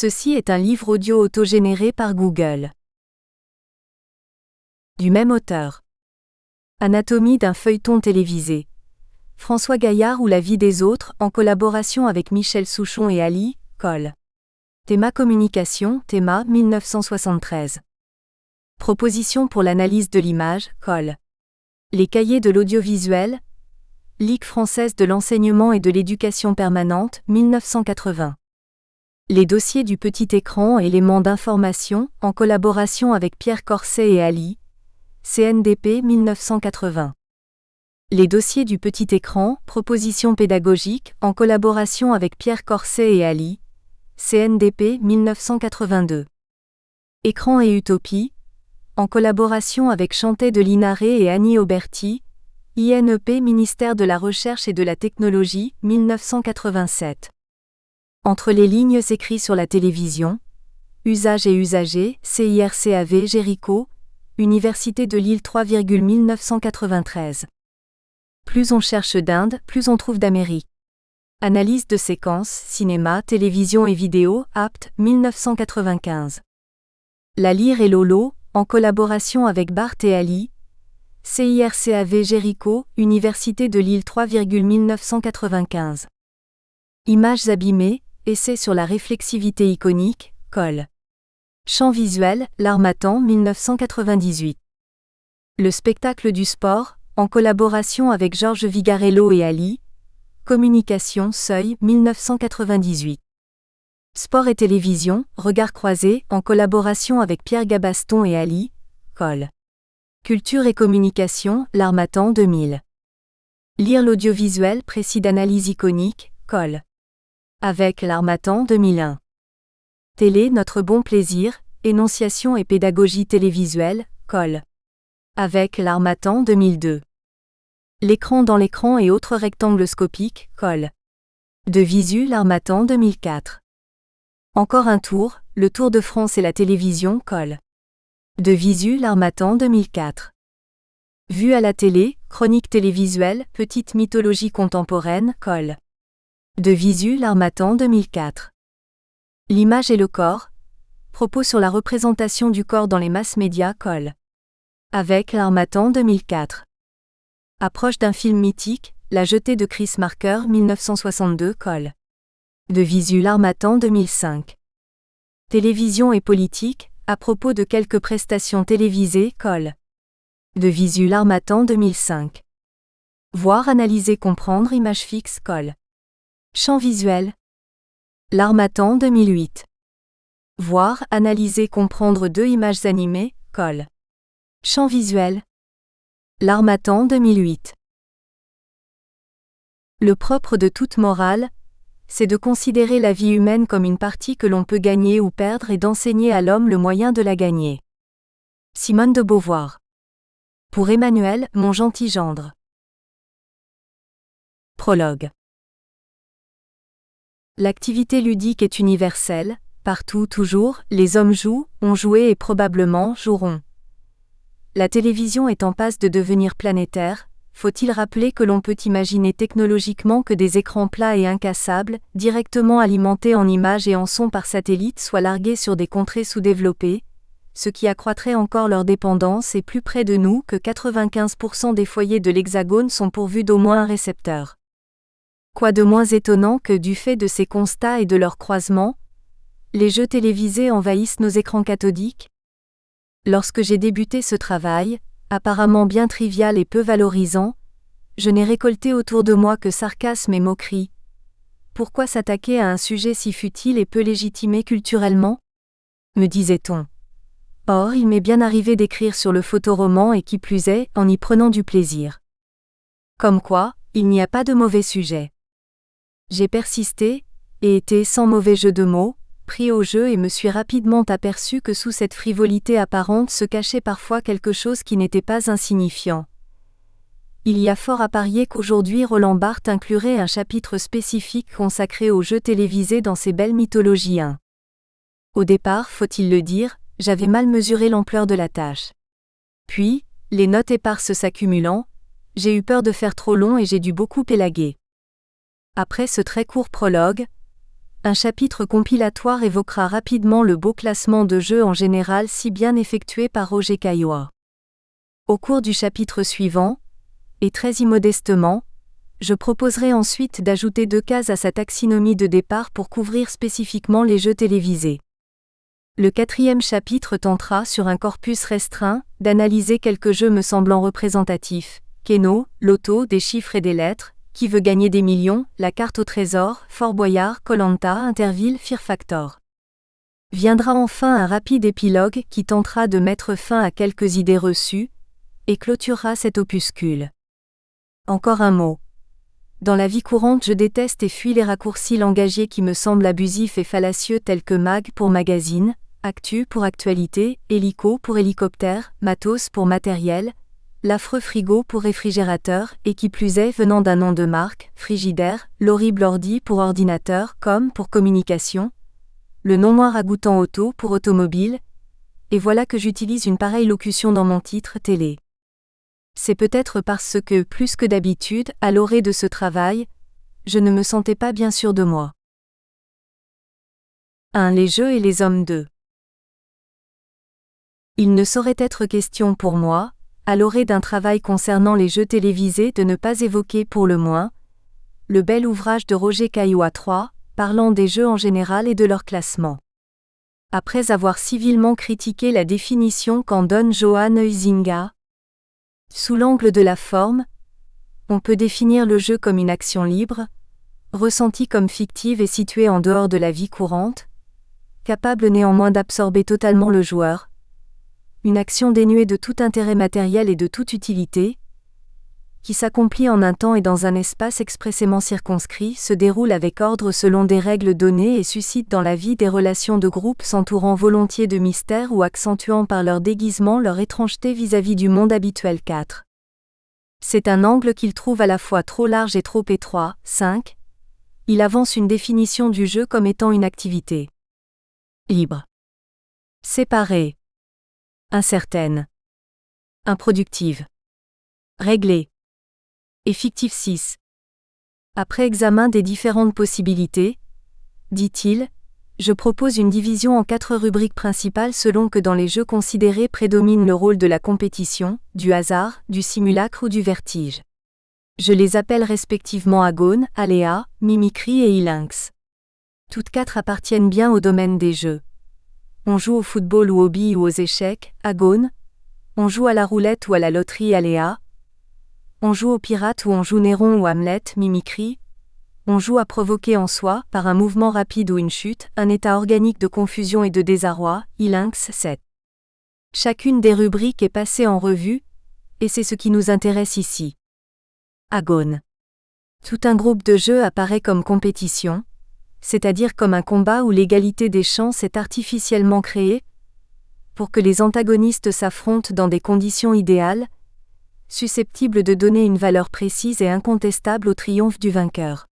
Ceci est un livre audio autogénéré par Google. Du même auteur. Anatomie d'un feuilleton télévisé. François Gaillard ou La vie des autres, en collaboration avec Michel Souchon et Ali, Col. Théma Communication, Théma 1973. Proposition pour l'analyse de l'image, Col. Les cahiers de l'audiovisuel. Ligue française de l'enseignement et de l'éducation permanente, 1980. Les dossiers du petit écran, éléments d'information, en collaboration avec Pierre Corset et Ali. CNDP 1980. Les dossiers du petit écran, propositions pédagogiques, en collaboration avec Pierre Corset et Ali. CNDP 1982. Écran et utopie, en collaboration avec Chantet de Linaré et Annie Auberti. INEP Ministère de la Recherche et de la Technologie, 1987. Entre les lignes écrits sur la télévision. Usage et usagers, CIRCAV Jéricho, Université de Lille 3,1993. Plus on cherche d'Inde, plus on trouve d'Amérique. Analyse de séquences, cinéma, télévision et vidéo, Apt, 1995. La Lyre et Lolo, en collaboration avec Bart et Ali. CIRCAV Jéricho, Université de Lille 3,1995. Images abîmées, essai sur la réflexivité iconique, Col. Champ visuel, L'Harmattan 1998. Le spectacle du sport, en collaboration avec Georges Vigarello et Ali. Communication Seuil 1998. Sport et télévision, Regard croisé, en collaboration avec Pierre Gabaston et Ali. Col. Culture et communication, L'Harmattan 2000. Lire l'audiovisuel, précis d'analyse iconique, Col. Avec L'Harmattan 2001. Télé Notre bon plaisir, énonciation et pédagogie télévisuelle, Col. Avec L'Harmattan 2002. L'écran dans l'écran et autres rectangles scopiques, Col. De Visu L'Harmattan 2004. Encore un tour, le Tour de France et la télévision, Col. De Visu L'Harmattan 2004. Vue à la télé, chronique télévisuelle, petite mythologie contemporaine, Col. De Visu L'Harmattan 2004. L'image et le corps. Propos sur la représentation du corps dans les masses médias, Col. Avec L'Harmattan 2004. Approche d'un film mythique, La jetée de Chris Marker 1962, Col. De Visu L'Harmattan 2005. Télévision et politique, à propos de quelques prestations télévisées, Col. De Visu L'Harmattan 2005. Voir, analyser, comprendre, image fixe, Col. Champ visuel. L'Harmattan 2008. Voir, analyser, comprendre deux images animées, Col. Champ visuel. L'Harmattan 2008. Le propre de toute morale, c'est de considérer la vie humaine comme une partie que l'on peut gagner ou perdre et d'enseigner à l'homme le moyen de la gagner. Simone de Beauvoir. Pour Emmanuel, mon gentil gendre. Prologue. L'activité ludique est universelle, partout, toujours, les hommes jouent, ont joué et probablement joueront. La télévision est en passe de devenir planétaire, faut-il rappeler que l'on peut imaginer technologiquement que des écrans plats et incassables, directement alimentés en images et en sons par satellite soient largués sur des contrées sous-développées, ce qui accroîtrait encore leur dépendance et plus près de nous que 95% des foyers de l'Hexagone sont pourvus d'au moins un récepteur. Quoi de moins étonnant que, du fait de ces constats et de leur croisement, les jeux télévisés envahissent nos écrans cathodiques? Lorsque j'ai débuté ce travail, apparemment bien trivial et peu valorisant, je n'ai récolté autour de moi que sarcasme et moquerie. Pourquoi s'attaquer à un sujet si futile et peu légitimé culturellement? Me disait-on. Or, il m'est bien arrivé d'écrire sur le photoroman et qui plus est, en y prenant du plaisir. Comme quoi, il n'y a pas de mauvais sujet. J'ai persisté, et été sans mauvais jeu de mots, pris au jeu et me suis rapidement aperçu que sous cette frivolité apparente se cachait parfois quelque chose qui n'était pas insignifiant. Il y a fort à parier qu'aujourd'hui Roland Barthes inclurait un chapitre spécifique consacré aux jeux télévisés dans ses belles mythologies 1. Au départ, faut-il le dire, j'avais mal mesuré l'ampleur de la tâche. Puis, les notes éparses s'accumulant, j'ai eu peur de faire trop long et j'ai dû beaucoup élaguer. Après ce très court prologue, Un chapitre compilatoire évoquera rapidement le beau classement de jeux en général si bien effectué par Roger Caillois. Au cours du chapitre suivant, et très immodestement, je proposerai ensuite d'ajouter 2 cases à sa taxinomie de départ pour couvrir spécifiquement les jeux télévisés. Le 4e chapitre tentera, sur un corpus restreint, d'analyser quelques jeux me semblant représentatifs: Keno, Loto, des chiffres et des lettres, Qui veut gagner des millions, La carte au trésor, Fort Boyard, Koh-Lanta, Interville, Fear Factor. Viendra enfin un rapide épilogue qui tentera de mettre fin à quelques idées reçues, et clôturera cet opuscule. Encore un mot. Dans la vie courante, je déteste et fuis les raccourcis langagiers qui me semblent abusifs et fallacieux tels que mag pour magazine, actu pour actualité, hélico pour hélicoptère, matos pour matériel, l'affreux frigo pour réfrigérateur, et qui plus est venant d'un nom de marque, frigidaire, l'horrible ordi pour ordinateur, com pour communication, le non moins ragoûtant auto pour automobile, et voilà que j'utilise une pareille locution dans mon titre télé. C'est peut-être parce que, plus que d'habitude, à l'orée de ce travail, je ne me sentais pas bien sûr de moi. 1. Les jeux et les hommes 2. Il ne saurait être question pour moi, à l'orée d'un travail concernant les jeux télévisés, de ne pas évoquer pour le moins le bel ouvrage de Roger Caillois 3, parlant des jeux en général et de leur classement. Après avoir civilement critiqué la définition qu'en donne Johan Huizinga, sous l'angle de la forme, on peut définir le jeu comme une action libre, ressentie comme fictive et située en dehors de la vie courante, capable néanmoins d'absorber totalement le joueur, une action dénuée de tout intérêt matériel et de toute utilité, qui s'accomplit en un temps et dans un espace expressément circonscrit, se déroule avec ordre selon des règles données et suscite dans la vie des relations de groupe s'entourant volontiers de mystère ou accentuant par leur déguisement leur étrangeté vis-à-vis du monde habituel. 4. C'est un angle qu'il trouve à la fois trop large et trop étroit. 5. Il avance une définition du jeu comme étant une activité libre, séparée, incertaine, improductive, réglée et fictive. 6. Après examen des différentes possibilités, dit-il, je propose une division en 4 rubriques principales selon que dans les jeux considérés prédomine le rôle de la compétition, du hasard, du simulacre ou du vertige. Je les appelle respectivement agone, aléa, mimicry et ilinx. Toutes 4 appartiennent bien au domaine des jeux. On joue au football ou aux billes ou aux échecs, agone. On joue à la roulette ou à la loterie, aléa. On joue au pirate ou on joue Néron ou Hamlet, mimicry. On joue à provoquer en soi, par un mouvement rapide ou une chute, un état organique de confusion et de désarroi, ilinx. 7. Chacune des rubriques est passée en revue, et c'est ce qui nous intéresse ici. Agone. Tout un groupe de jeux apparaît comme compétition, c'est-à-dire comme un combat où l'égalité des chances est artificiellement créée, pour que les antagonistes s'affrontent dans des conditions idéales, susceptibles de donner une valeur précise et incontestable au triomphe du vainqueur.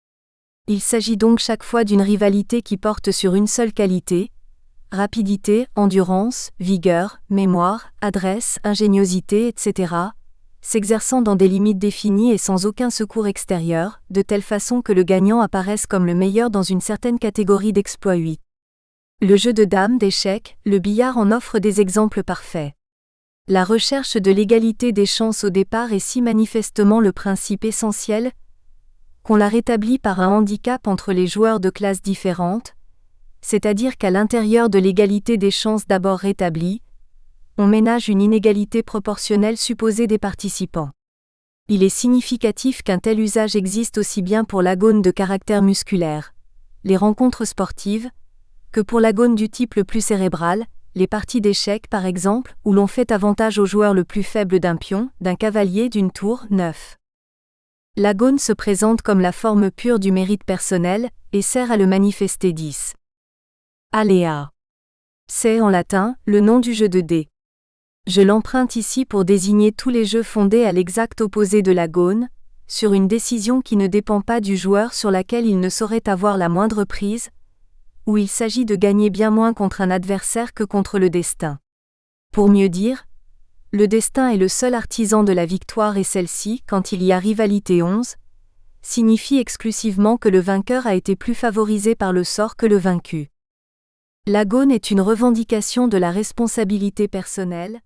Il s'agit donc chaque fois d'une rivalité qui porte sur une seule qualité: rapidité, endurance, vigueur, mémoire, adresse, ingéniosité, etc., s'exerçant dans des limites définies et sans aucun secours extérieur, de telle façon que le gagnant apparaisse comme le meilleur dans une certaine catégorie d'exploits. 8. Le jeu de dames, d'échecs, le billard en offre des exemples parfaits. La recherche de l'égalité des chances au départ est si manifestement le principe essentiel qu'on la rétablit par un handicap entre les joueurs de classes différentes, c'est-à-dire qu'à l'intérieur de l'égalité des chances d'abord rétablie, on ménage une inégalité proportionnelle supposée des participants. Il est significatif qu'un tel usage existe aussi bien pour l'agone de caractère musculaire, les rencontres sportives, que pour l'agone du type le plus cérébral, les parties d'échecs par exemple, où l'on fait avantage au joueur le plus faible d'un pion, d'un cavalier, d'une tour. 9. L'agone se présente comme la forme pure du mérite personnel, et sert à le manifester. 10. Aléa. C'est, en latin, le nom du jeu de dés. Je l'emprunte ici pour désigner tous les jeux fondés à l'exact opposé de l'agone, sur une décision qui ne dépend pas du joueur sur laquelle il ne saurait avoir la moindre prise, où il s'agit de gagner bien moins contre un adversaire que contre le destin. Pour mieux dire, le destin est le seul artisan de la victoire et celle-ci, quand il y a rivalité. 11. signifie exclusivement que le vainqueur a été plus favorisé par le sort que le vaincu. L'agone est une revendication de la responsabilité personnelle.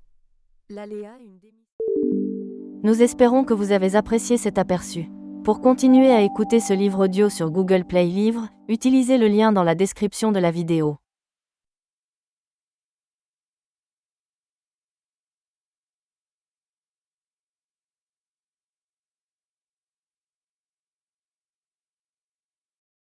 Nous espérons que vous avez apprécié cet aperçu. Pour continuer à écouter ce livre audio sur Google Play Livres, utilisez le lien dans la description de la vidéo.